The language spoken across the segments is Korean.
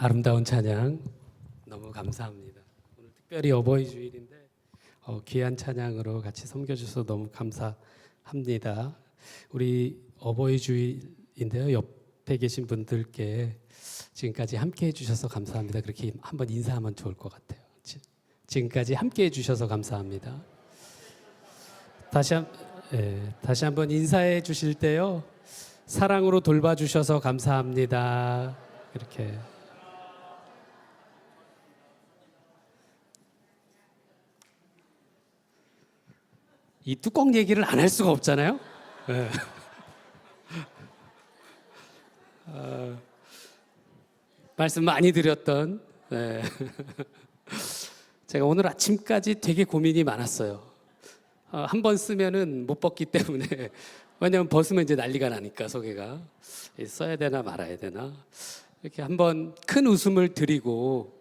아름다운 찬양 너무 감사합니다. 오늘 특별히 어버이 주일인데 귀한 찬양으로 같이 섬겨주셔서 너무 감사합니다. 우리 어버이 주일인데요. 옆에 계신 분들께 지금까지 함께 해주셔서 감사합니다. 그렇게 한번 인사하면 좋을 것 같아요. 지금까지 함께 해주셔서 감사합니다. 다시 한번 인사해 주실 때요. 사랑으로 돌봐주셔서 감사합니다. 이렇게. 이 뚜껑 얘기를 안 할 수가 없잖아요. 네. 말씀 많이 드렸던 제가 오늘 아침까지 되게 고민이 많았어요. 한 번 쓰면은 못 벗기 때문에 왜냐하면 벗으면 이제 난리가 나니까 소개가 써야 되나 말아야 되나 이렇게 한번 큰 웃음을 드리고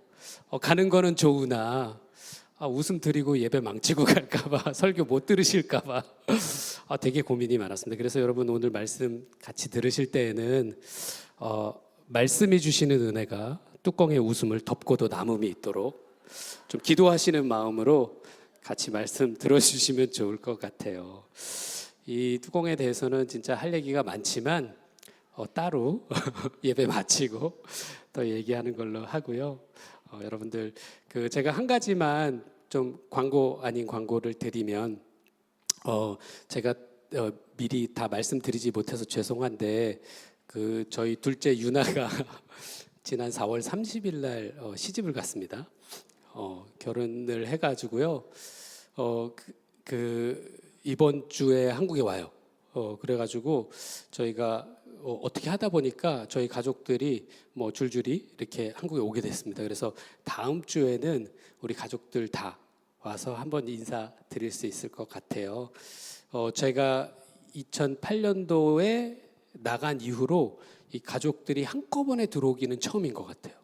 가는 거는 좋으나 웃음 드리고 예배 망치고 갈까봐 설교 못 들으실까봐 되게 고민이 많았습니다. 그래서 여러분 오늘 말씀 같이 들으실 때에는 말씀이 주시는 은혜가 뚜껑의 웃음을 덮고도 남음이 있도록 좀 기도하시는 마음으로 같이 말씀 들어주시면 좋을 것 같아요. 이 뚜껑에 대해서는 진짜 할 얘기가 많지만 따로 예배 마치고 더 얘기하는 걸로 하고요. 여러분들 제가 한 가지만 좀 광고 아닌 광고를 드리면 제가 미리 다 말씀드리지 못해서 죄송한데 저희 둘째 유나가 지난 4월 30일 날 시집을 갔습니다. 결혼을 해가지고요. 이번 주에 한국에 와요. 그래가지고 저희가 어떻게 하다 보니까 저희 가족들이 뭐 줄줄이 이렇게 한국에 오게 됐습니다. 그래서 다음 주에는 우리 가족들 다 와서 한번 인사드릴 수 있을 것 같아요. 제가 2008년도에 나간 이후로 이 가족들이 한꺼번에 들어오기는 처음인 것 같아요.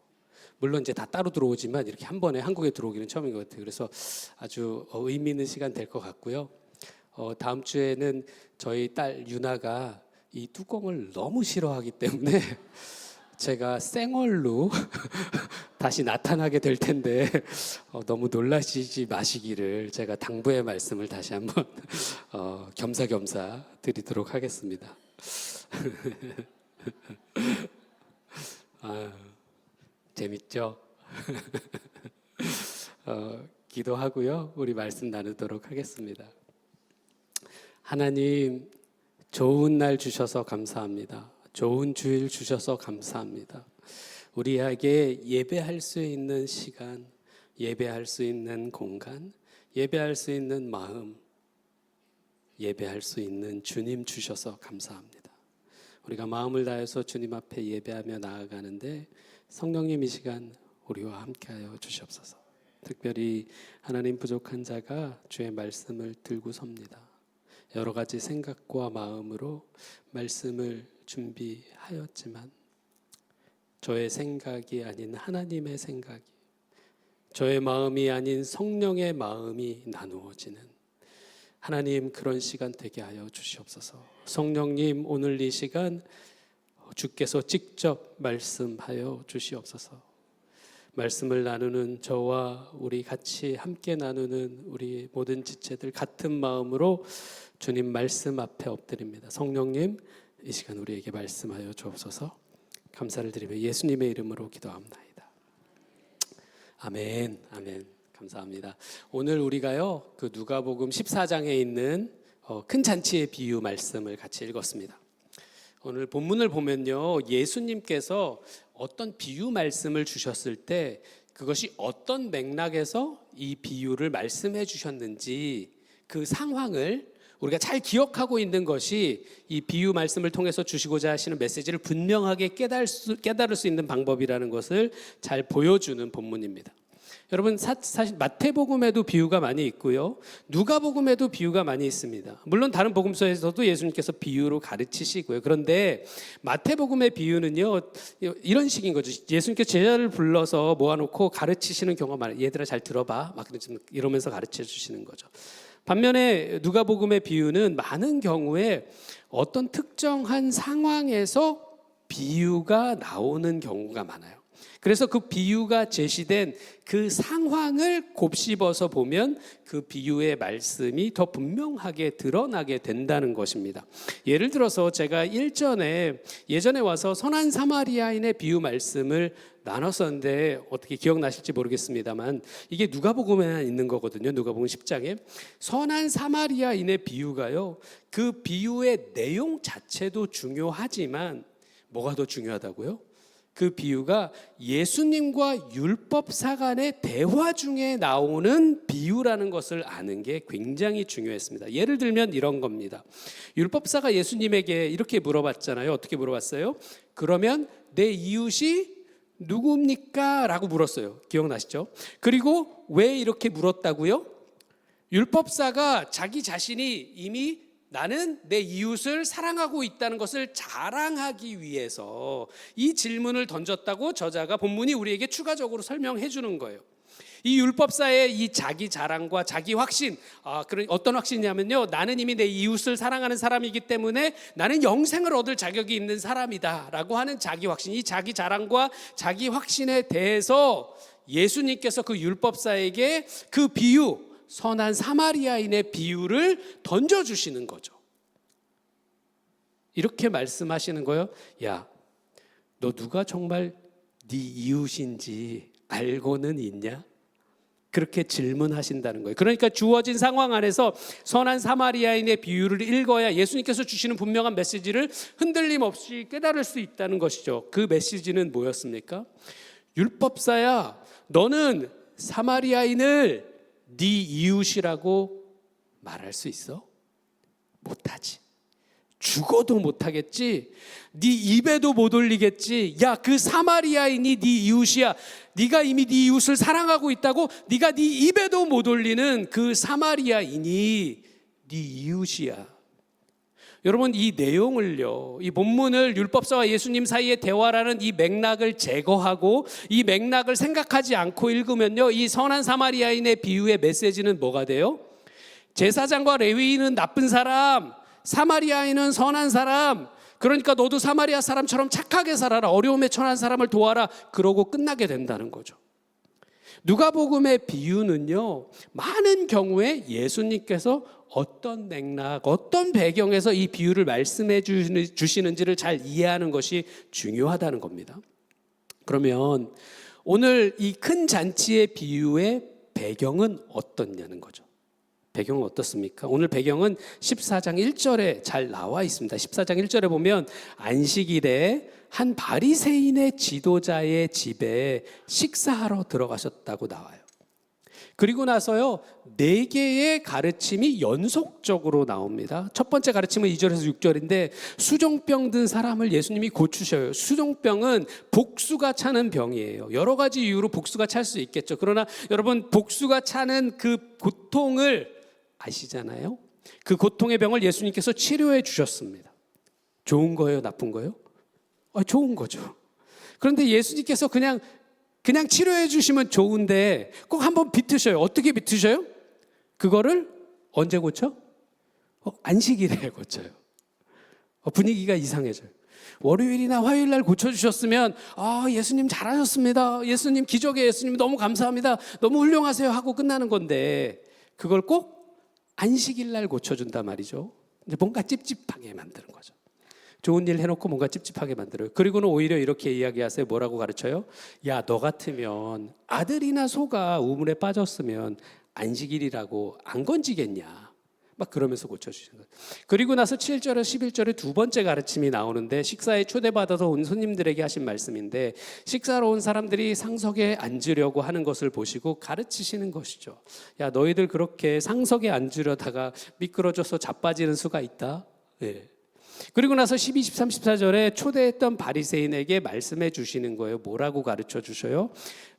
물론 이제 다 따로 들어오지만 이렇게 한 번에 한국에 들어오기는 처음인 것 같아요. 그래서 아주 의미 있는 시간 될 것 같고요. 다음 주에는 저희 딸 유나가 이 뚜껑을 너무 싫어하기 때문에 제가 생얼로 다시 나타나게 될 텐데 너무 놀라시지 마시기를 제가 당부의 말씀을 다시 한번 겸사겸사 드리도록 하겠습니다. 재밌죠? 기도하고요. 우리 말씀 나누도록 하겠습니다. 하나님, 좋은 날 주셔서 감사합니다. 좋은 주일 주셔서 감사합니다. 우리에게 예배할 수 있는 시간, 예배할 수 있는 공간, 예배할 수 있는 마음, 예배할 수 있는 주님 주셔서 감사합니다. 우리가 마음을 다해서 주님 앞에 예배하며 나아가는데 성령님 이 시간 우리와 함께하여 주시옵소서. 특별히 하나님 부족한 자가 주의 말씀을 들고 섭니다. 여러 가지 생각과 마음으로 말씀을 준비하였지만 저의 생각이 아닌 하나님의 생각이, 저의 마음이 아닌 성령의 마음이 나누어지는 하나님, 그런 시간 되게 하여 주시옵소서. 성령님, 오늘 이 시간 주께서 직접 말씀하여 주시옵소서. 말씀을 나누는 저와 우리 같이 함께 나누는 우리 모든 지체들 같은 마음으로 주님 말씀 앞에 엎드립니다. 성령님, 이 시간 우리에게 말씀하여 주옵소서. 감사를 드리며 예수님의 이름으로 기도합나이다. 아멘. 아멘. 감사합니다. 오늘 우리가요, 누가복음 14장에 있는 큰 잔치의 비유 말씀을 같이 읽었습니다. 오늘 본문을 보면요, 예수님께서 어떤 비유 말씀을 주셨을 때 그것이 어떤 맥락에서 이 비유를 말씀해 주셨는지 그 상황을 우리가 잘 기억하고 있는 것이 이 비유 말씀을 통해서 주시고자 하시는 메시지를 분명하게 깨달을 수 있는 방법이라는 것을 잘 보여주는 본문입니다. 여러분, 사실 마태복음에도 비유가 많이 있고요, 누가복음에도 비유가 많이 있습니다. 물론 다른 복음서에서도 예수님께서 비유로 가르치시고요. 그런데 마태복음의 비유는요, 이런 식인 거죠. 예수님께서 제자를 불러서 모아놓고 가르치시는 경우가 많아요. 얘들아 잘 들어봐, 막 이러면서 가르쳐 주시는 거죠. 반면에 누가복음의 비유는 많은 경우에 어떤 특정한 상황에서 비유가 나오는 경우가 많아요. 그래서 그 비유가 제시된 그 상황을 곱씹어서 보면 그 비유의 말씀이 더 분명하게 드러나게 된다는 것입니다. 예를 들어서 제가 예전에 와서 선한 사마리아인의 비유 말씀을 나눴었는데 어떻게 기억나실지 모르겠습니다만 이게 누가복음에 있는 거거든요. 누가복음 10장에 선한 사마리아인의 비유가요, 그 비유의 내용 자체도 중요하지만 뭐가 더 중요하다고요? 그 비유가 예수님과 율법사 간의 대화 중에 나오는 비유라는 것을 아는 게 굉장히 중요했습니다. 예를 들면 이런 겁니다. 율법사가 예수님에게 이렇게 물어봤잖아요. 어떻게 물어봤어요? 그러면 내 이웃이 누굽니까? 라고 물었어요. 기억나시죠? 그리고 왜 이렇게 물었다고요? 율법사가 자기 자신이 이미 나는 내 이웃을 사랑하고 있다는 것을 자랑하기 위해서 이 질문을 던졌다고 저자가 본문이 우리에게 추가적으로 설명해 주는 거예요. 이 율법사의 이 자기 자랑과 자기 확신, 어떤 확신이냐면요, 나는 이미 내 이웃을 사랑하는 사람이기 때문에 나는 영생을 얻을 자격이 있는 사람이다 라고 하는 자기 확신, 이 자기 자랑과 자기 확신에 대해서 예수님께서 그 율법사에게 그 비유, 선한 사마리아인의 비유를 던져주시는 거죠. 이렇게 말씀하시는 거예요. 야, 너 누가 정말 네 이웃인지 알고는 있냐? 그렇게 질문하신다는 거예요. 그러니까 주어진 상황 안에서 선한 사마리아인의 비유를 읽어야 예수님께서 주시는 분명한 메시지를 흔들림 없이 깨달을 수 있다는 것이죠. 그 메시지는 뭐였습니까? 율법사야, 너는 사마리아인을 네 이웃이라고 말할 수 있어? 못하지. 죽어도 못하겠지. 네 입에도 못 올리겠지. 야, 그 사마리아인이 네 이웃이야. 네가 이미 네 이웃을 사랑하고 있다고 네가 네 입에도 못 올리는 그 사마리아인이 네 이웃이야. 여러분, 이 내용을요, 이 본문을 율법사와 예수님 사이의 대화라는 이 맥락을 제거하고 이 맥락을 생각하지 않고 읽으면요, 이 선한 사마리아인의 비유의 메시지는 뭐가 돼요? 제사장과 레위인은 나쁜 사람, 사마리아인은 선한 사람, 그러니까 너도 사마리아 사람처럼 착하게 살아라, 어려움에 처한 사람을 도와라, 그러고 끝나게 된다는 거죠. 누가복음의 비유는요, 많은 경우에 예수님께서 어떤 맥락, 어떤 배경에서 이 비유를 말씀해 주시는지를 잘 이해하는 것이 중요하다는 겁니다. 그러면 오늘 이 큰 잔치의 비유의 배경은 어떻냐는 거죠. 배경은 어떻습니까? 오늘 배경은 14장 1절에 잘 나와 있습니다. 14장 1절에 보면 안식일에 한 바리새인의 지도자의 집에 식사하러 들어가셨다고 나와요. 그리고 나서요, 4개의 가르침이 연속적으로 나옵니다. 첫 번째 가르침은 2절에서 6절인데 수종병 든 사람을 예수님이 고치셔요. 수종병은 복수가 차는 병이에요. 여러 가지 이유로 복수가 찰 수 있겠죠. 그러나 여러분, 복수가 차는 그 고통을 아시잖아요. 그 고통의 병을 예수님께서 치료해 주셨습니다. 좋은 거예요? 나쁜 거예요? 좋은 거죠. 그런데 예수님께서 그냥 치료해 주시면 좋은데 꼭 한번 비트셔요. 어떻게 비트셔요? 그거를 언제 고쳐? 안식일에 고쳐요. 분위기가 이상해져요. 월요일이나 화요일 날 고쳐주셨으면 예수님 잘하셨습니다. 예수님 기적의 예수님 너무 감사합니다. 너무 훌륭하세요 하고 끝나는 건데 그걸 꼭 안식일 날 고쳐준단 말이죠. 이제 뭔가 찝찝하게 만드는 거죠. 좋은 일 해놓고 뭔가 찝찝하게 만들어요. 그리고는 오히려 이렇게 이야기하세요. 뭐라고 가르쳐요? 야, 너 같으면 아들이나 소가 우물에 빠졌으면 안식일이라고 안 건지겠냐? 막 그러면서 고쳐주시는 거예요. 그리고 나서 7절에 11절에 두 번째 가르침이 나오는데 식사에 초대받아서 온 손님들에게 하신 말씀인데 식사로 온 사람들이 상석에 앉으려고 하는 것을 보시고 가르치시는 것이죠. 야, 너희들 그렇게 상석에 앉으려다가 미끄러져서 자빠지는 수가 있다. 네. 그리고 나서 12, 13, 14절에 초대했던 바리새인에게 말씀해 주시는 거예요. 뭐라고 가르쳐 주셔요?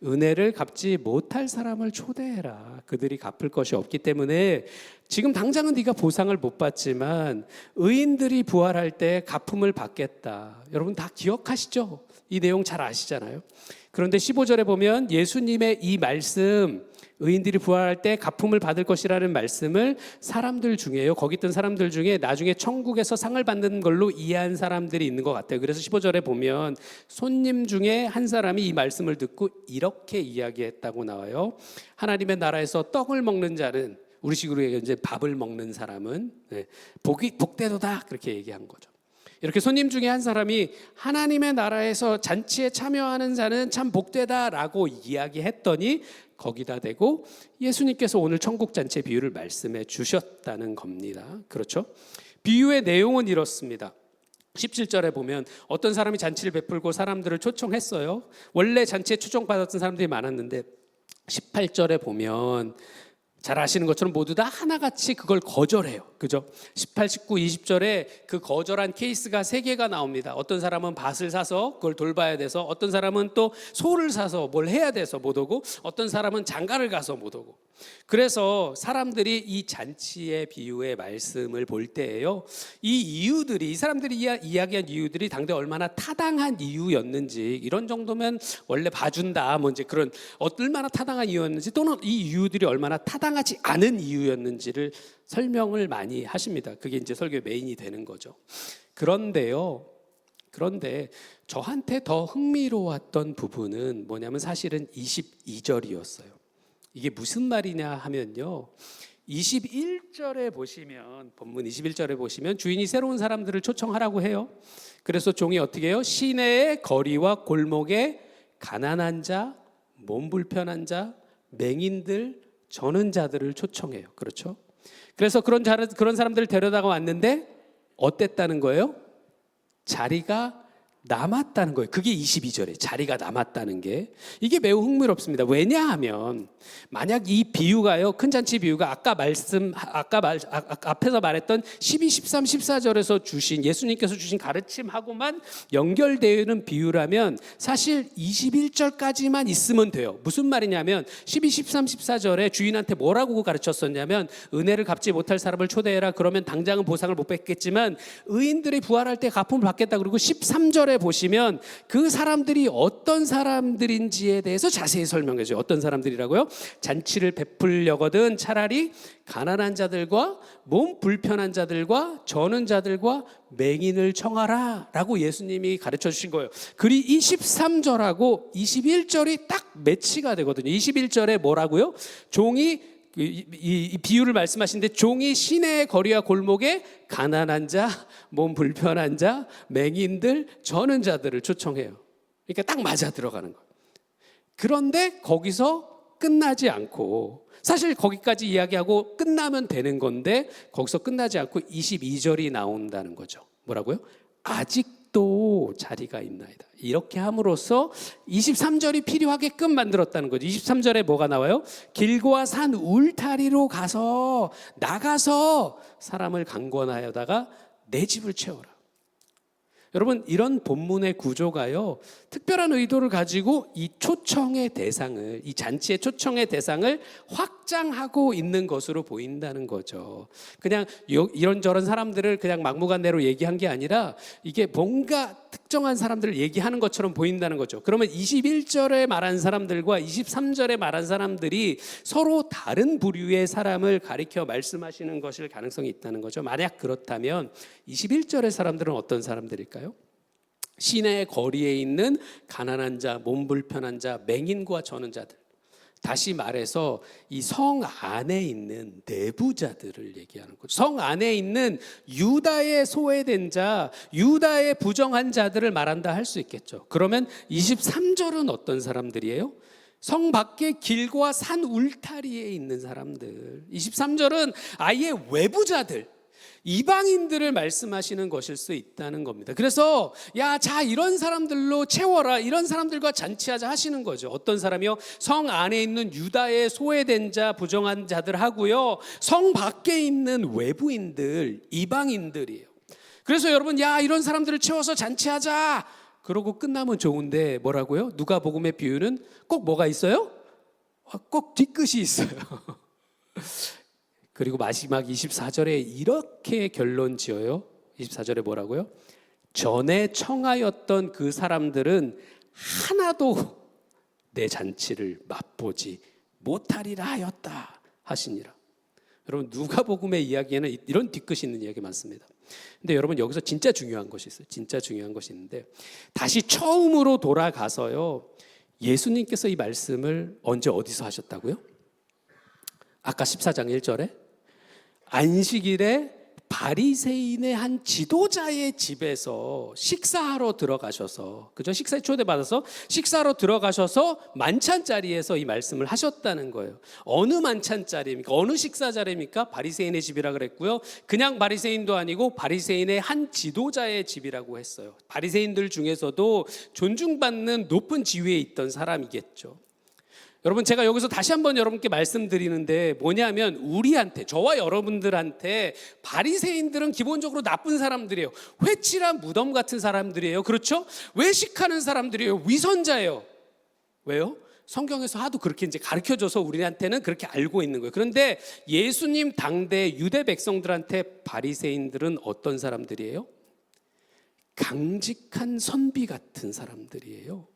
은혜를 갚지 못할 사람을 초대해라. 그들이 갚을 것이 없기 때문에 지금 당장은 네가 보상을 못 받지만 의인들이 부활할 때 갚음을 받겠다. 여러분 다 기억하시죠? 이 내용 잘 아시잖아요. 그런데 15절에 보면 예수님의 이 말씀 의인들이 부활할 때 갚음을 받을 것이라는 말씀을 사람들 중에요, 거기 있던 사람들 중에 나중에 천국에서 상을 받는 걸로 이해한 사람들이 있는 것 같아요. 그래서 15절에 보면 손님 중에 한 사람이 이 말씀을 듣고 이렇게 이야기했다고 나와요. 하나님의 나라에서 떡을 먹는 자는, 우리식으로 얘기하면 이제 밥을 먹는 사람은 복되도다, 그렇게 얘기한 거죠. 이렇게 손님 중에 한 사람이 하나님의 나라에서 잔치에 참여하는 자는 참 복되다라고 이야기했더니 거기다 대고 예수님께서 오늘 천국 잔치 비유를 말씀해 주셨다는 겁니다. 그렇죠? 비유의 내용은 이렇습니다. 17절에 보면 어떤 사람이 잔치를 베풀고 사람들을 초청했어요. 원래 잔치에 초청받았던 사람들이 많았는데 18절에 보면 잘 아시는 것처럼 모두 다 하나같이 그걸 거절해요. 그죠? 18, 19, 20절에 그 거절한 케이스가 3개가 나옵니다. 어떤 사람은 밭을 사서 그걸 돌봐야 돼서, 어떤 사람은 또 소를 사서 뭘 해야 돼서 못 오고, 어떤 사람은 장가를 가서 못 오고. 그래서 사람들이 이 잔치의 비유의 말씀을 볼 때에요, 이 이유들이, 이 사람들이 이야기한 이유들이 당대 얼마나 타당한 이유였는지, 이런 정도면 원래 봐준다, 뭐 이제 그런 얼마나 타당한 이유였는지, 또는 이 이유들이 얼마나 타당하지 않은 이유였는지를 설명을 많이 하십니다. 그게 이제 설교의 메인이 되는 거죠. 그런데 저한테 더 흥미로웠던 부분은 뭐냐면 사실은 22절이었어요. 이게 무슨 말이냐 하면요, 21절에 보시면, 본문 21절에 보시면 주인이 새로운 사람들을 초청하라고 해요. 그래서 종이 어떻게 해요? 시내의 거리와 골목에 가난한 자, 몸 불편한 자, 맹인들, 저는 자들을 초청해요. 그렇죠? 그래서 그런 사람들을 데려다가 왔는데 어땠다는 거예요? 자리가 남았다는 거예요. 그게 22절에 자리가 남았다는 게, 이게 매우 흥미롭습니다. 왜냐하면 만약 이 비유가요, 큰 잔치 비유가 앞에서 말했던 12, 13, 14절에서 주신, 예수님께서 주신 가르침하고만 연결되는 비유라면 사실 21절까지만 있으면 돼요. 무슨 말이냐면 12, 13, 14절에 주인한테 뭐라고 가르쳤었냐면, 은혜를 갚지 못할 사람을 초대해라. 그러면 당장은 보상을 못 받겠지만 의인들이 부활할 때 갚음을 받겠다. 그리고 13절에 보시면 그 사람들이 어떤 사람들인지에 대해서 자세히 설명해 줘요. 어떤 사람들이라고요? 잔치를 베풀려거든 차라리 가난한 자들과 몸 불편한 자들과 저는 자들과 맹인을 청하라 라고 예수님이 가르쳐 주신 거예요. 그리 23절하고 21절이 딱 매치가 되거든요. 21절에 뭐라고요? 종이, 이 비유를 말씀하시는데, 종이 시내의 거리와 골목에 가난한 자, 몸 불편한 자, 맹인들, 저는 자들을 초청해요. 그러니까 딱 맞아 들어가는 거예요. 그런데 거기서 끝나지 않고, 사실 거기까지 이야기하고 끝나면 되는 건데 거기서 끝나지 않고 22절이 나온다는 거죠. 뭐라고요? 아직도 자리가 있나이다. 이렇게 함으로써 23절이 필요하게끔 만들었다는 거죠. 23절에 뭐가 나와요? 길고와 산 울타리로 나가서 사람을 강권하여다가 내 집을 채워라. 여러분, 이런 본문의 구조가요, 특별한 의도를 가지고 이 초청의 대상을, 이 잔치의 초청의 대상을 확장하고 있는 것으로 보인다는 거죠. 그냥 이런저런 사람들을 그냥 막무가내로 얘기한 게 아니라 이게 뭔가 특정한 사람들을 얘기하는 것처럼 보인다는 거죠. 그러면 21절에 말한 사람들과 23절에 말한 사람들이 서로 다른 부류의 사람을 가리켜 말씀하시는 것일 가능성이 있다는 거죠. 만약 그렇다면 21절의 사람들은 어떤 사람들일까요? 시내의 거리에 있는 가난한 자, 몸 불편한 자, 맹인과 저는 자들. 다시 말해서 이 성 안에 있는 내부자들을 얘기하는 거죠. 성 안에 있는 유다의 소외된 자, 유다의 부정한 자들을 말한다 할 수 있겠죠. 그러면 23절은 어떤 사람들이에요? 성 밖에 길과 산 울타리에 있는 사람들. 23절은 아예 외부자들, 이방인들을 말씀하시는 것일 수 있다는 겁니다. 그래서 자 이런 사람들로 채워라, 이런 사람들과 잔치하자 하시는 거죠. 어떤 사람이요? 성 안에 있는 유다의 소외된 자, 부정한 자들 하고요, 성 밖에 있는 외부인들, 이방인들이에요. 그래서 여러분, 이런 사람들을 채워서 잔치하자 그러고 끝나면 좋은데 뭐라고요? 누가복음의 비유는 꼭 뭐가 있어요? 꼭 뒤끝이 있어요. 그리고 마지막 24절에 이렇게 결론 지어요. 24절에 뭐라고요? 전에 청하였던 그 사람들은 하나도 내 잔치를 맛보지 못하리라 하였다 하시니라. 여러분 누가복음의 이야기에는 이런 뒤끝이 있는 이야기 많습니다. 근데 여러분 여기서 진짜 중요한 것이 있어요. 진짜 중요한 것이 있는데 다시 처음으로 돌아가서요, 예수님께서 이 말씀을 언제 어디서 하셨다고요? 아까 14장 1절에 안식일에 바리새인의 한 지도자의 집에서 식사하러 들어가셔서, 그죠? 식사에 초대받아서 식사하러 들어가셔서 만찬 자리에서 이 말씀을 하셨다는 거예요. 어느 만찬 자리입니까? 어느 식사 자리입니까? 바리새인의 집이라 그랬고요. 그냥 바리새인도 아니고 바리새인의 한 지도자의 집이라고 했어요. 바리새인들 중에서도 존중받는 높은 지위에 있던 사람이겠죠. 여러분 제가 여기서 다시 한번 여러분께 말씀드리는데 뭐냐면 우리한테, 저와 여러분들한테 바리새인들은 기본적으로 나쁜 사람들이에요. 회칠한 무덤 같은 사람들이에요. 그렇죠? 외식하는 사람들이에요. 위선자예요. 왜요? 성경에서 하도 그렇게 이제 가르쳐줘서 우리한테는 그렇게 알고 있는 거예요. 그런데 예수님 당대 유대 백성들한테 바리새인들은 어떤 사람들이에요? 강직한 선비 같은 사람들이에요.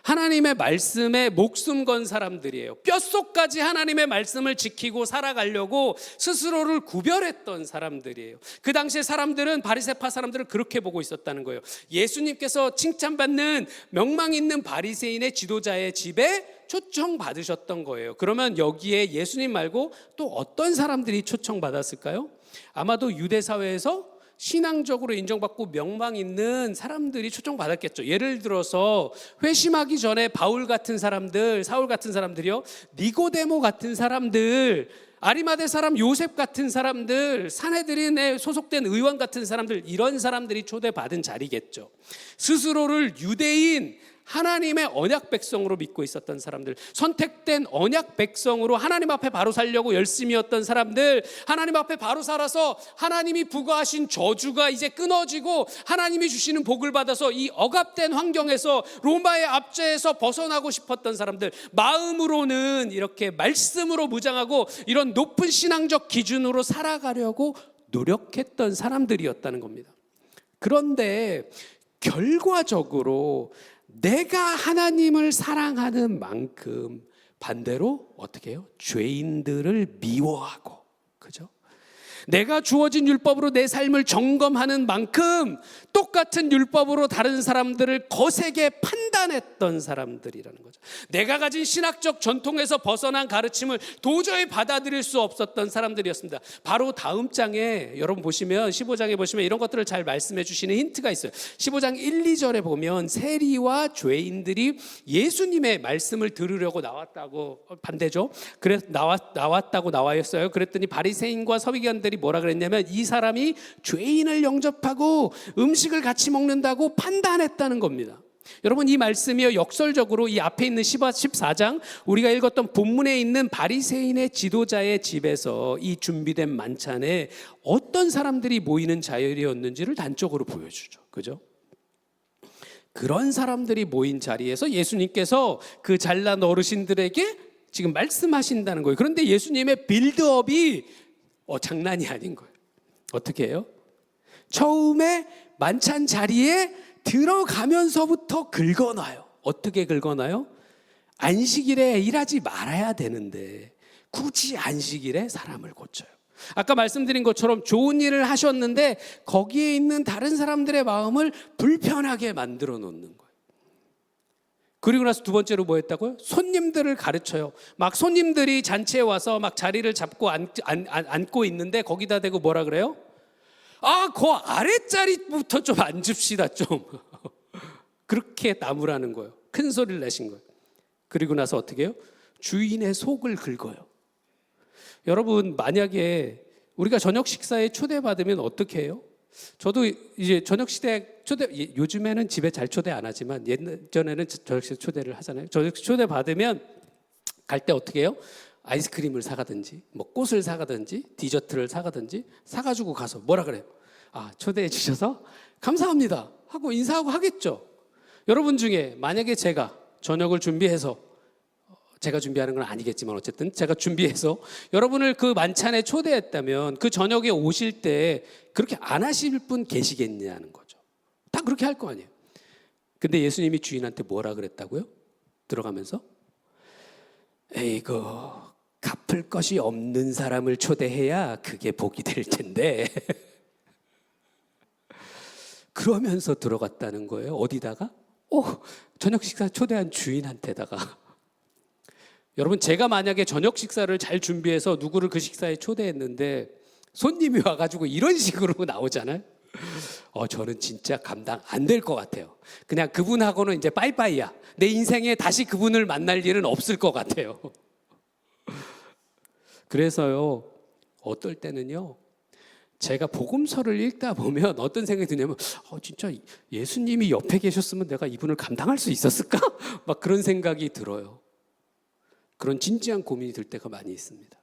하나님의 말씀에 목숨 건 사람들이에요. 뼛속까지 하나님의 말씀을 지키고 살아가려고 스스로를 구별했던 사람들이에요. 그 당시에 사람들은, 바리새파 사람들을 그렇게 보고 있었다는 거예요. 예수님께서 칭찬받는 명망 있는 바리새인의 지도자의 집에 초청받으셨던 거예요. 그러면 여기에 예수님 말고 또 어떤 사람들이 초청받았을까요? 아마도 유대 사회에서 신앙적으로 인정받고 명망 있는 사람들이 초청받았겠죠. 예를 들어서 회심하기 전에 바울 같은 사람들, 사울 같은 사람들이요, 니고데모 같은 사람들, 아리마대 사람 요셉 같은 사람들, 산헤드린에 소속된 의원 같은 사람들, 이런 사람들이 초대받은 자리겠죠. 스스로를 유대인, 하나님의 언약 백성으로 믿고 있었던 사람들, 선택된 언약 백성으로 하나님 앞에 바로 살려고 열심히 했던 사람들, 하나님 앞에 바로 살아서 하나님이 부과하신 저주가 이제 끊어지고 하나님이 주시는 복을 받아서 이 억압된 환경에서, 로마의 압제에서 벗어나고 싶었던 사람들, 마음으로는 이렇게 말씀으로 무장하고 이런 높은 신앙적 기준으로 살아가려고 노력했던 사람들이었다는 겁니다. 그런데 결과적으로 내가 하나님을 사랑하는 만큼 반대로 어떻게 해요? 죄인들을 미워하고, 그죠? 내가 주어진 율법으로 내 삶을 점검하는 만큼 똑같은 율법으로 다른 사람들을 거세게 판단했던 사람들이라는 거죠. 내가 가진 신학적 전통에서 벗어난 가르침을 도저히 받아들일 수 없었던 사람들이었습니다. 바로 다음 장에 여러분 보시면, 15장에 보시면 이런 것들을 잘 말씀해 주시는 힌트가 있어요. 15장 1, 2절에 보면 세리와 죄인들이 예수님의 말씀을 들으려고 나왔다고, 반대죠. 그래서 나왔다고 나와 있어요. 그랬더니 바리새인과 서기관들이 뭐라 그랬냐면 이 사람이 죄인을 영접하고 음식을 같이 먹는다고 판단했다는 겁니다. 여러분 이 말씀이요, 역설적으로 이 앞에 있는 14장 우리가 읽었던 본문에 있는 바리새인의 지도자의 집에서 이 준비된 만찬에 어떤 사람들이 모이는 자리였는지를 단적으로 보여주죠. 그죠? 그런 사람들이 모인 자리에서 예수님께서 그 잘난 어르신들에게 지금 말씀하신다는 거예요. 그런데 예수님의 빌드업이 장난이 아닌 거예요. 어떻게 해요? 처음에 만찬 자리에 들어가면서부터 긁어놔요. 어떻게 긁어놔요? 안식일에 일하지 말아야 되는데 굳이 안식일에 사람을 고쳐요. 아까 말씀드린 것처럼 좋은 일을 하셨는데 거기에 있는 다른 사람들의 마음을 불편하게 만들어 놓는 거예요. 그리고 나서 두 번째로 뭐 했다고요? 손님들을 가르쳐요. 막 손님들이 잔치에 와서 막 자리를 잡고 앉고 있는데 거기다 대고 뭐라 그래요? 그 아랫자리부터 좀 앉읍시다 좀. 그렇게 나무라는 거예요. 큰 소리를 내신 거예요. 그리고 나서 어떻게 해요? 주인의 속을 긁어요. 여러분 만약에 우리가 저녁 식사에 초대받으면 어떻게 해요? 저도 이제 저녁 식사에 요즘에는 집에 잘 초대 안 하지만 예전에는 저녁 식사 초대를 하잖아요. 저녁 초대 받으면 갈 때 어떻게 해요? 아이스크림을 사가든지 뭐 꽃을 사가든지 디저트를 사가든지 사가지고 가서 뭐라 그래요? 초대해 주셔서 감사합니다 하고 인사하고 하겠죠. 여러분 중에 만약에 제가 저녁을 준비해서, 제가 준비하는 건 아니겠지만 어쨌든 제가 준비해서 여러분을 그 만찬에 초대했다면 그 저녁에 오실 때 그렇게 안 하실 분 계시겠냐는 거죠. 다 그렇게 할 거 아니에요. 근데 예수님이 주인한테 뭐라 그랬다고요? 들어가면서 에이그 갚을 것이 없는 사람을 초대해야 그게 복이 될 텐데 그러면서 들어갔다는 거예요. 어디다가? 저녁 식사 초대한 주인한테다가. 여러분, 제가 만약에 저녁 식사를 잘 준비해서 누구를 그 식사에 초대했는데 손님이 와가지고 이런 식으로 나오잖아요. 저는 진짜 감당 안 될 것 같아요. 그냥 그분하고는 이제 빠이빠이야. 내 인생에 다시 그분을 만날 일은 없을 것 같아요. 그래서요, 어떨 때는요, 제가 복음서를 읽다 보면 어떤 생각이 드냐면, 진짜 예수님이 옆에 계셨으면 내가 이분을 감당할 수 있었을까? 막 그런 생각이 들어요. 그런 진지한 고민이 들 때가 많이 있습니다.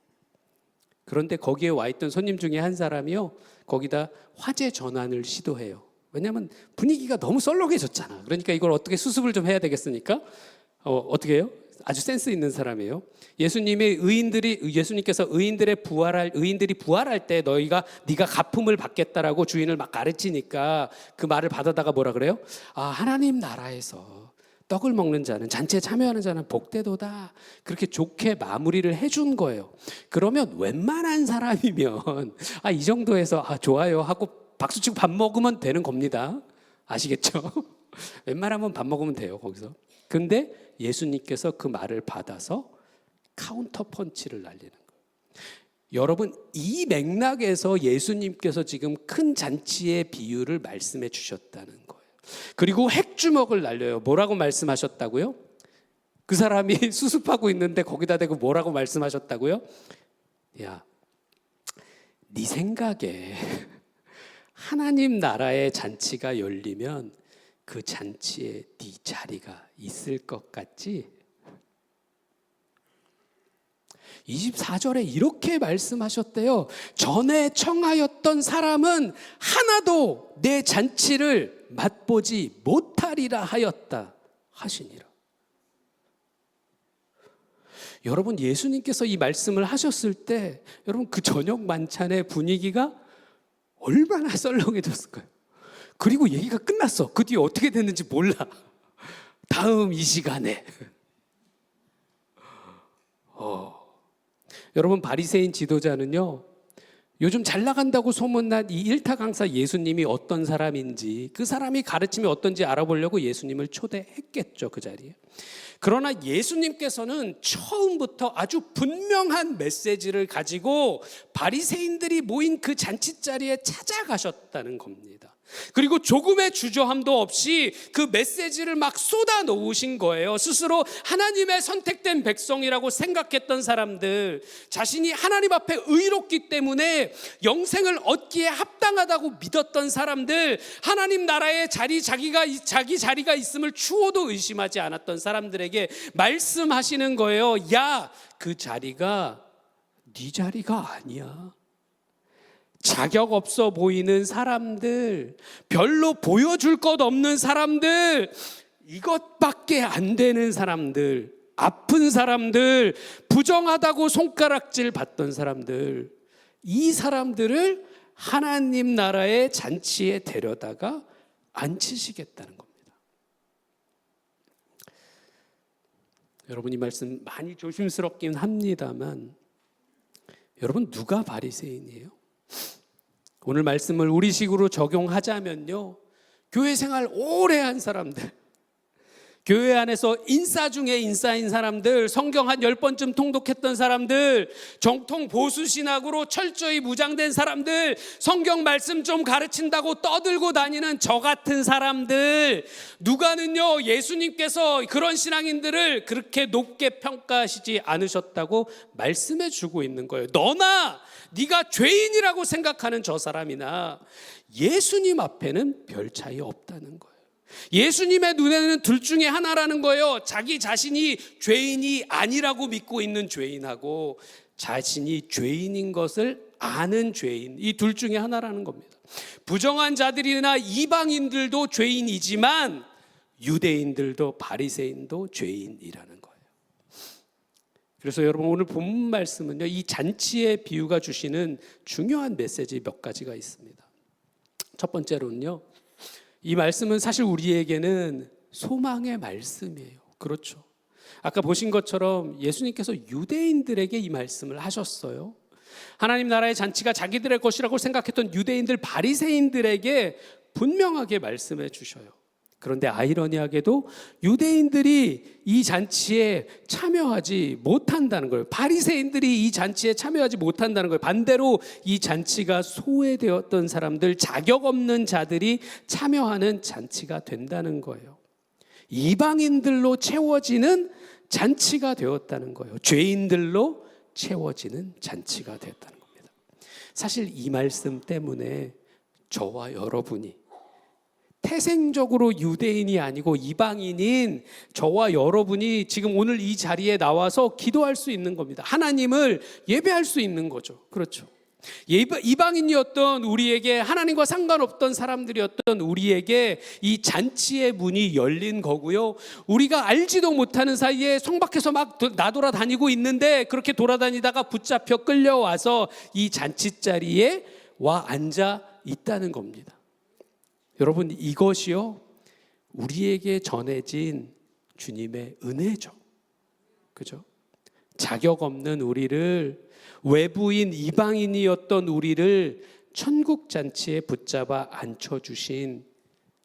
그런데 거기에 와 있던 손님 중에 한 사람이요, 거기다 화제 전환을 시도해요. 왜냐하면 분위기가 너무 썰렁해졌잖아. 그러니까 이걸 어떻게 수습을 좀 해야 되겠으니까 어떻게 해요? 아주 센스 있는 사람이에요. 예수님께서 의인들이 부활할 때 네가 갚음을 받겠다라고 주인을 막 가르치니까 그 말을 받아다가 뭐라 그래요? 하나님 나라에서 떡을 먹는 자는, 잔치에 참여하는 자는 복되도다. 그렇게 좋게 마무리를 해준 거예요. 그러면 웬만한 사람이면 이 정도에서 좋아요 하고 박수치고 밥 먹으면 되는 겁니다. 아시겠죠? 웬만하면 밥 먹으면 돼요, 거기서. 근데 예수님께서 그 말을 받아서 카운터 펀치를 날리는 거예요. 여러분, 이 맥락에서 예수님께서 지금 큰 잔치의 비유를 말씀해 주셨다는 거예요. 그리고 핵주먹을 날려요. 뭐라고 말씀하셨다고요? 그 사람이 수습하고 있는데 거기다 대고 뭐라고 말씀하셨다고요? 야, 네 생각에 하나님 나라의 잔치가 열리면 그 잔치에 네 자리가 있을 것 같지? 24절에 이렇게 말씀하셨대요. 전에 청하였던 사람은 하나도 내 잔치를 맛보지 못하리라 하였다 하시니라. 여러분, 예수님께서 이 말씀을 하셨을 때 여러분, 그 저녁 만찬의 분위기가 얼마나 썰렁해졌을까요? 그리고 얘기가 끝났어. 그 뒤에 어떻게 됐는지 몰라. 다음 이 시간에 여러분, 바리새인 지도자는요, 요즘 잘 나간다고 소문난 이 일타 강사 예수님이 어떤 사람인지, 그 사람이 가르침이 어떤지 알아보려고 예수님을 초대했겠죠, 그 자리에. 그러나 예수님께서는 처음부터 아주 분명한 메시지를 가지고 바리새인들이 모인 그 잔치자리에 찾아가셨다는 겁니다. 그리고 조금의 주저함도 없이 그 메시지를 막 쏟아 놓으신 거예요. 스스로 하나님의 선택된 백성이라고 생각했던 사람들, 자신이 하나님 앞에 의롭기 때문에 영생을 얻기에 합당하다고 믿었던 사람들, 하나님 나라의 자기 자리가 있음을 추호도 의심하지 않았던 사람들에게 말씀하시는 거예요. 야, 그 자리가 네 자리가 아니야. 자격 없어 보이는 사람들, 별로 보여줄 것 없는 사람들, 이것밖에 안 되는 사람들, 아픈 사람들, 부정하다고 손가락질 받던 사람들, 이 사람들을 하나님 나라의 잔치에 데려다가 앉히시겠다는 겁니다. 여러분, 이 말씀 많이 조심스럽긴 합니다만, 여러분, 누가 바리새인이에요? 오늘 말씀을 우리식으로 적용하자면요, 교회 생활 오래 한 사람들, 교회 안에서 인싸 중에 인싸인 사람들, 성경 한 10번쯤 통독했던 사람들, 정통 보수 신학으로 철저히 무장된 사람들, 성경 말씀 좀 가르친다고 떠들고 다니는 저 같은 사람들, 누가는요, 예수님께서 그런 신앙인들을 그렇게 높게 평가하시지 않으셨다고 말씀해 주고 있는 거예요. 너나 네가 죄인이라고 생각하는 저 사람이나 예수님 앞에는 별 차이 없다는 거예요. 예수님의 눈에는 둘 중에 하나라는 거예요. 자기 자신이 죄인이 아니라고 믿고 있는 죄인하고 자신이 죄인인 것을 아는 죄인, 이 둘 중에 하나라는 겁니다. 부정한 자들이나 이방인들도 죄인이지만 유대인들도 바리새인도 죄인이라는 거예요. 그래서 여러분, 오늘 본문 말씀은요, 이 잔치의 비유가 주시는 중요한 메시지 몇 가지가 있습니다. 첫 번째로는요, 이 말씀은 사실 우리에게는 소망의 말씀이에요. 그렇죠. 아까 보신 것처럼 예수님께서 유대인들에게 이 말씀을 하셨어요. 하나님 나라의 잔치가 자기들의 것이라고 생각했던 유대인들, 바리새인들에게 분명하게 말씀해 주셔요. 그런데 아이러니하게도 유대인들이 이 잔치에 참여하지 못한다는 거예요. 바리새인들이 이 잔치에 참여하지 못한다는 거예요. 반대로 이 잔치가 소외되었던 사람들, 자격 없는 자들이 참여하는 잔치가 된다는 거예요. 이방인들로 채워지는 잔치가 되었다는 거예요. 죄인들로 채워지는 잔치가 되었다는 겁니다. 사실 이 말씀 때문에 저와 여러분이, 태생적으로 유대인이 아니고 이방인인 저와 여러분이 지금 오늘 이 자리에 나와서 기도할 수 있는 겁니다. 하나님을 예배할 수 있는 거죠. 그렇죠. 이방인이었던 우리에게, 하나님과 상관없던 사람들이었던 우리에게 이 잔치의 문이 열린 거고요. 우리가 알지도 못하는 사이에 성 밖에서 막 나돌아다니고 있는데, 그렇게 돌아다니다가 붙잡혀 끌려와서 이 잔치 자리에 와 앉아 있다는 겁니다. 여러분, 이것이요 우리에게 전해진 주님의 은혜죠. 그죠? 자격 없는 우리를, 외부인 이방인이었던 우리를 천국 잔치에 붙잡아 앉혀주신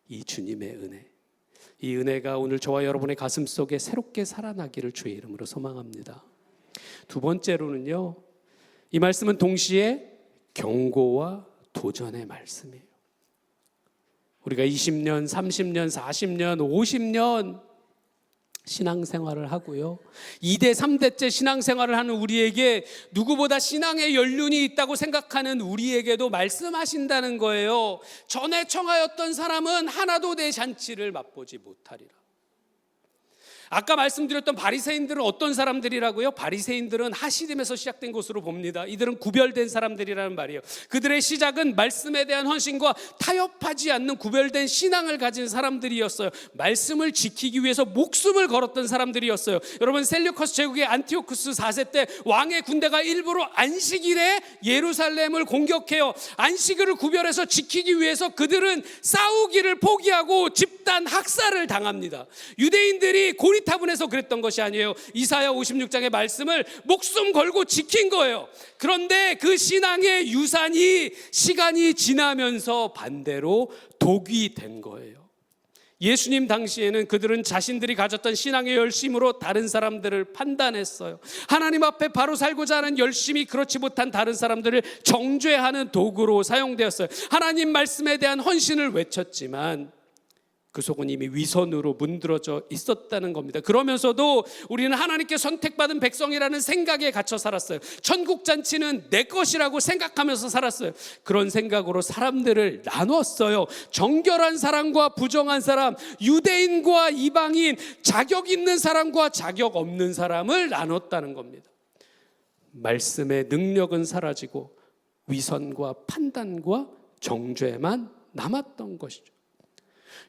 이 주님의 은혜, 이 은혜가 오늘 저와 여러분의 가슴 속에 새롭게 살아나기를 주의 이름으로 소망합니다. 두 번째로는요, 이 말씀은 동시에 경고와 도전의 말씀이에요. 우리가 20년, 30년, 40년, 50년 신앙생활을 하고요, 2대, 3대째 신앙생활을 하는 우리에게, 누구보다 신앙의 연륜이 있다고 생각하는 우리에게도 말씀하신다는 거예요. 전에 청하였던 사람은 하나도 내 잔치를 맛보지 못하리라. 아까 말씀드렸던 바리새인들은 어떤 사람들이라고요? 바리새인들은 하시림에서 시작된 것으로 봅니다. 이들은 구별된 사람들이라는 말이에요. 그들의 시작은 말씀에 대한 헌신과 타협하지 않는 구별된 신앙을 가진 사람들이었어요. 말씀을 지키기 위해서 목숨을 걸었던 사람들이었어요. 여러분, 셀류커스 제국의 안티오쿠스 4세 때 왕의 군대가 일부러 안식일에 예루살렘을 공격해요. 안식일을 구별해서 지키기 위해서 그들은 싸우기를 포기하고 집단 학살을 당합니다. 유대인들이 고리타분해서 그랬던 것이 아니에요. 이사야 56장의 말씀을 목숨 걸고 지킨 거예요. 그런데 그 신앙의 유산이 시간이 지나면서 반대로 독이 된 거예요. 예수님 당시에는 그들은 자신들이 가졌던 신앙의 열심으로 다른 사람들을 판단했어요. 하나님 앞에 바로 살고자 하는 열심이 그렇지 못한 다른 사람들을 정죄하는 도구로 사용되었어요. 하나님 말씀에 대한 헌신을 외쳤지만 그 속은 이미 위선으로 문드러져 있었다는 겁니다. 그러면서도 우리는 하나님께 선택받은 백성이라는 생각에 갇혀 살았어요. 천국 잔치는 내 것이라고 생각하면서 살았어요. 그런 생각으로 사람들을 나눴어요. 정결한 사람과 부정한 사람, 유대인과 이방인, 자격 있는 사람과 자격 없는 사람을 나눴다는 겁니다. 말씀의 능력은 사라지고 위선과 판단과 정죄만 남았던 것이죠.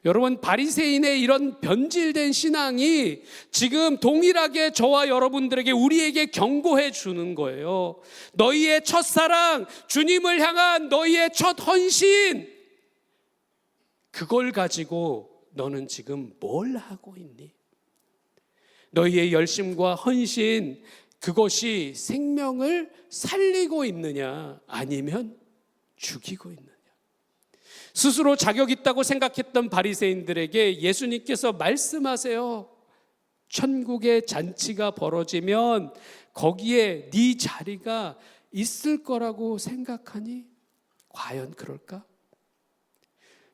여러분, 바리새인의 이런 변질된 신앙이 지금 동일하게 저와 여러분들에게, 우리에게 경고해 주는 거예요. 너희의 첫사랑, 주님을 향한 너희의 첫 헌신, 그걸 가지고 너는 지금 뭘 하고 있니? 너희의 열심과 헌신, 그것이 생명을 살리고 있느냐, 아니면 죽이고 있느냐? 스스로 자격 있다고 생각했던 바리새인들에게 예수님께서 말씀하세요. 천국의 잔치가 벌어지면 거기에 네 자리가 있을 거라고 생각하니? 과연 그럴까?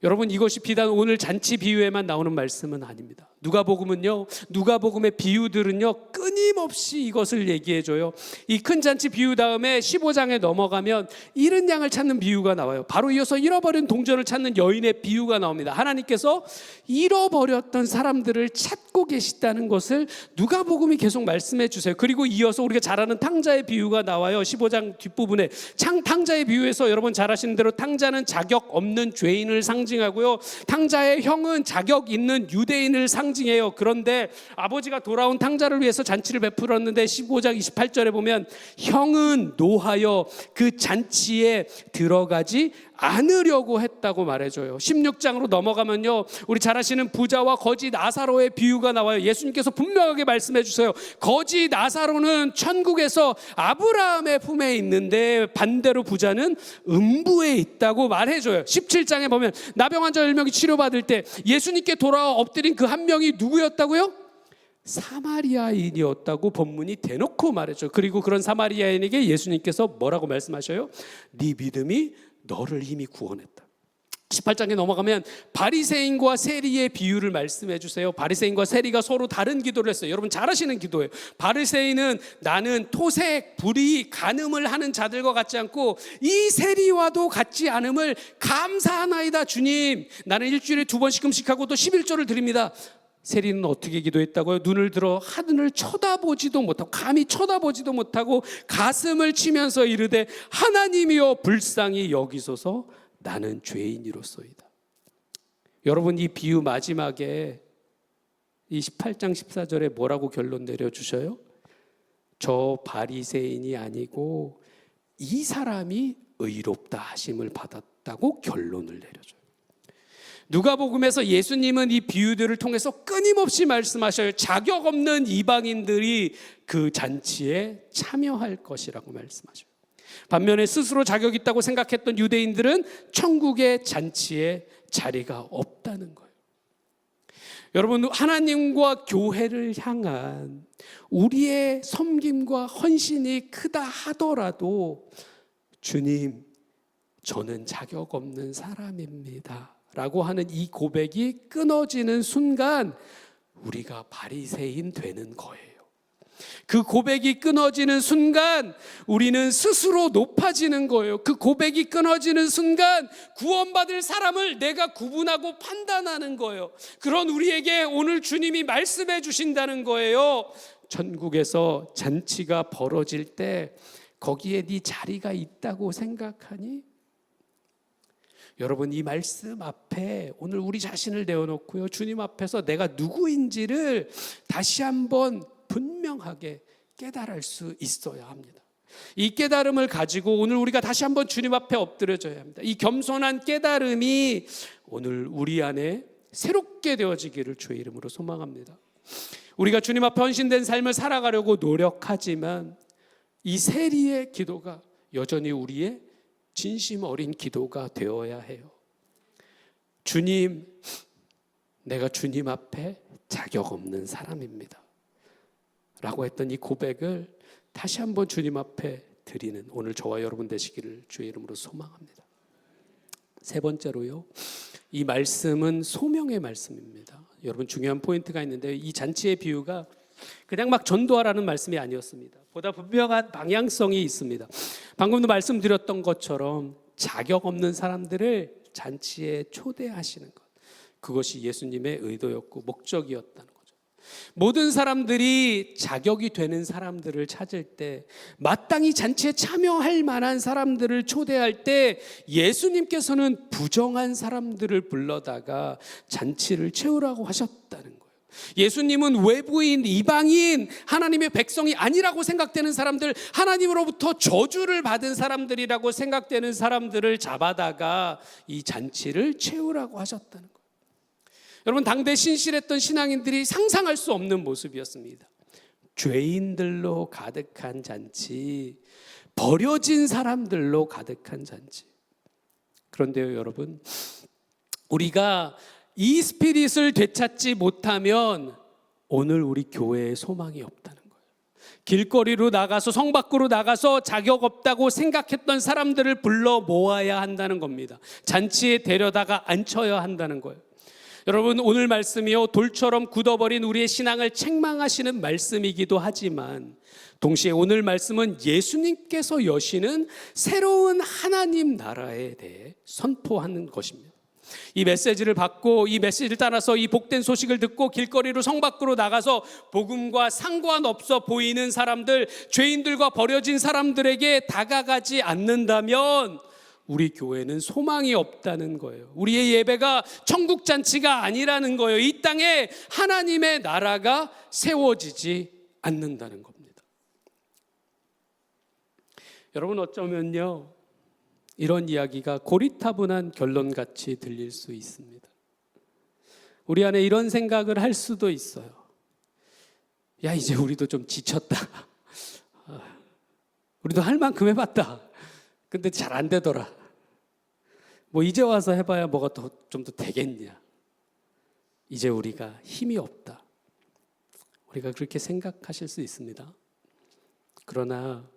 여러분, 이것이 비단 오늘 잔치 비유에만 나오는 말씀은 아닙니다. 누가복음은요, 누가복음의 비유들은요 끊임없이 이것을 얘기해줘요. 이 큰 잔치 비유 다음에 15장에 넘어가면 잃은 양을 찾는 비유가 나와요. 바로 이어서 잃어버린 동전을 찾는 여인의 비유가 나옵니다. 하나님께서 잃어버렸던 사람들을 찾고 계시다는 것을 누가복음이 계속 말씀해 주세요. 그리고 이어서 우리가 잘 아는 탕자의 비유가 나와요. 15장 뒷부분에 탕자의 비유에서 여러분 잘 아시는 대로 탕자는 자격 없는 죄인을 상징하고요, 탕자의 형은 자격 있는 유대인을 상징해요. 그런데 아버지가 돌아온 탕자를 위해서 잔치를 베풀었는데 15장 28절에 보면 형은 노하여 그 잔치에 들어가지 않으려고 했다고 말해줘요. 16장으로 넘어가면요, 우리 잘 아시는 부자와 거지 나사로의 비유가 나와요. 예수님께서 분명하게 말씀해 주세요. 거지 나사로는 천국에서 아브라함의 품에 있는데 반대로 부자는 음부에 있다고 말해줘요. 17장에 보면 나병 환자 10명이 치료받을 때 예수님께 돌아와 엎드린 그 한 명이 누구였다고요? 사마리아인이었다고 본문이 대놓고 말해줘. 그리고 그런 사마리아인에게 예수님께서 뭐라고 말씀하셔요? 네 믿음이 너를 이미 구원했다. 18장에 넘어가면 바리새인과 세리의 비유를 말씀해 주세요. 바리새인과 세리가 서로 다른 기도를 했어요. 여러분 잘 아시는 기도예요. 바리새인은 나는 토색, 불의, 간음을 하는 자들과 같지 않고 이 세리와도 같지 않음을 감사하나이다. 주님, 나는 일주일에 2번씩 금식하고 또 11조를 드립니다. 세리는 어떻게 기도했다고요? 눈을 들어 하늘을 쳐다보지도 못하고, 감히 쳐다보지도 못하고 가슴을 치면서 이르되 하나님이여 불쌍히 여기소서, 나는 죄인이로소이다. 여러분, 이 비유 마지막에 이 18장 14절에 뭐라고 결론 내려주셔요? 저 바리새인이 아니고 이 사람이 의롭다 하심을 받았다고 결론을 내려줘요. 누가복음에서 예수님은 이 비유들을 통해서 끊임없이 말씀하셔요. 자격 없는 이방인들이 그 잔치에 참여할 것이라고 말씀하셔요. 반면에 스스로 자격 있다고 생각했던 유대인들은 천국의 잔치에 자리가 없다는 거예요. 여러분, 하나님과 교회를 향한 우리의 섬김과 헌신이 크다 하더라도 주님, 저는 자격 없는 사람입니다 라고 하는 이 고백이 끊어지는 순간 우리가 바리새인 되는 거예요. 그 고백이 끊어지는 순간 우리는 스스로 높아지는 거예요. 그 고백이 끊어지는 순간 구원받을 사람을 내가 구분하고 판단하는 거예요. 그런 우리에게 오늘 주님이 말씀해 주신다는 거예요. 천국에서 잔치가 벌어질 때 거기에 네 자리가 있다고 생각하니? 여러분, 이 말씀 앞에 오늘 우리 자신을 내어놓고요, 주님 앞에서 내가 누구인지를 다시 한번 분명하게 깨달을 수 있어야 합니다. 이 깨달음을 가지고 오늘 우리가 다시 한번 주님 앞에 엎드려져야 합니다. 이 겸손한 깨달음이 오늘 우리 안에 새롭게 되어지기를 주의 이름으로 소망합니다. 우리가 주님 앞에 헌신된 삶을 살아가려고 노력하지만 이 세리의 기도가 여전히 우리의 진심 어린 기도가 되어야 해요. 주님, 내가 주님 앞에 자격 없는 사람입니다 라고 했던 이 고백을 다시 한번 주님 앞에 드리는 오늘 저와 여러분 되시기를 주의 이름으로 소망합니다. 세 번째로요, 이 말씀은 소명의 말씀입니다. 여러분, 중요한 포인트가 있는데 이 잔치의 비유가 그냥 막 전도하라는 말씀이 아니었습니다. 보다 분명한 방향성이 있습니다. 방금도 말씀드렸던 것처럼 자격 없는 사람들을 잔치에 초대하시는 것, 그것이 예수님의 의도였고 목적이었다는 거죠. 모든 사람들이 자격이 되는 사람들을 찾을 때, 마땅히 잔치에 참여할 만한 사람들을 초대할 때 예수님께서는 부정한 사람들을 불러다가 잔치를 채우라고 하셨다는 거예요. 예수님은 외부인, 이방인, 하나님의 백성이 아니라고 생각되는 사람들, 하나님으로부터 저주를 받은 사람들이라고 생각되는 사람들을 잡아다가 이 잔치를 채우라고 하셨다는 거예요. 여러분, 당대 신실했던 신앙인들이 상상할 수 없는 모습이었습니다. 죄인들로 가득한 잔치, 버려진 사람들로 가득한 잔치. 그런데요, 여러분, 우리가 이 스피릿을 되찾지 못하면 오늘 우리 교회에 소망이 없다는 거예요. 길거리로 나가서, 성 밖으로 나가서 자격 없다고 생각했던 사람들을 불러 모아야 한다는 겁니다. 잔치에 데려다가 앉혀야 한다는 거예요. 여러분, 오늘 말씀이요, 돌처럼 굳어버린 우리의 신앙을 책망하시는 말씀이기도 하지만 동시에 오늘 말씀은 예수님께서 여시는 새로운 하나님 나라에 대해 선포하는 것입니다. 이 메시지를 받고 이 메시지를 따라서 이 복된 소식을 듣고 길거리로, 성 밖으로 나가서 복음과 상관없어 보이는 사람들, 죄인들과 버려진 사람들에게 다가가지 않는다면 우리 교회는 소망이 없다는 거예요. 우리의 예배가 천국 잔치가 아니라는 거예요. 이 땅에 하나님의 나라가 세워지지 않는다는 겁니다. 여러분, 어쩌면요, 이런 이야기가 고리타분한 결론같이 들릴 수 있습니다. 우리 안에 이런 생각을 할 수도 있어요. 야, 이제 우리도 좀 지쳤다. 우리도 할 만큼 해봤다. 근데 잘 안 되더라. 뭐 이제 와서 해봐야 뭐가 좀 더 되겠냐. 이제 우리가 힘이 없다. 우리가 그렇게 생각하실 수 있습니다. 그러나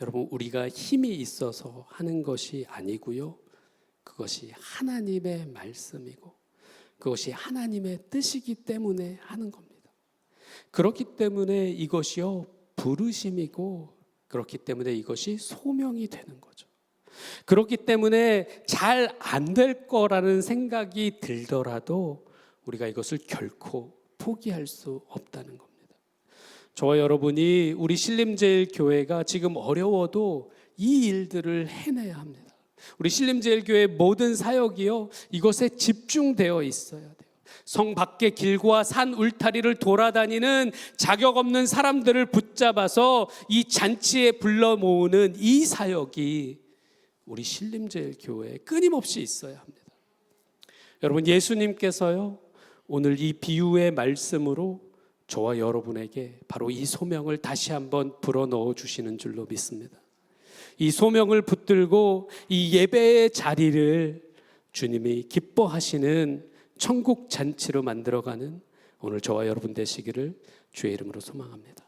여러분, 우리가 힘이 있어서 하는 것이 아니고요, 그것이 하나님의 말씀이고 그것이 하나님의 뜻이기 때문에 하는 겁니다. 그렇기 때문에 이것이요 부르심이고, 그렇기 때문에 이것이 소명이 되는 거죠. 그렇기 때문에 잘 안 될 거라는 생각이 들더라도 우리가 이것을 결코 포기할 수 없다는 겁니다. 저와 여러분이 우리 신림제일교회가 지금 어려워도 이 일들을 해내야 합니다. 우리 신림제일교회 모든 사역이요 이것에 집중되어 있어야 돼요. 성 밖의 길과 산 울타리를 돌아다니는 자격 없는 사람들을 붙잡아서 이 잔치에 불러 모으는 이 사역이 우리 신림제일교회에 끊임없이 있어야 합니다. 여러분, 예수님께서요 오늘 이 비유의 말씀으로 저와 여러분에게 바로 이 소명을 다시 한번 불어넣어 주시는 줄로 믿습니다. 이 소명을 붙들고 이 예배의 자리를 주님이 기뻐하시는 천국 잔치로 만들어가는 오늘 저와 여러분 되시기를 주의 이름으로 소망합니다.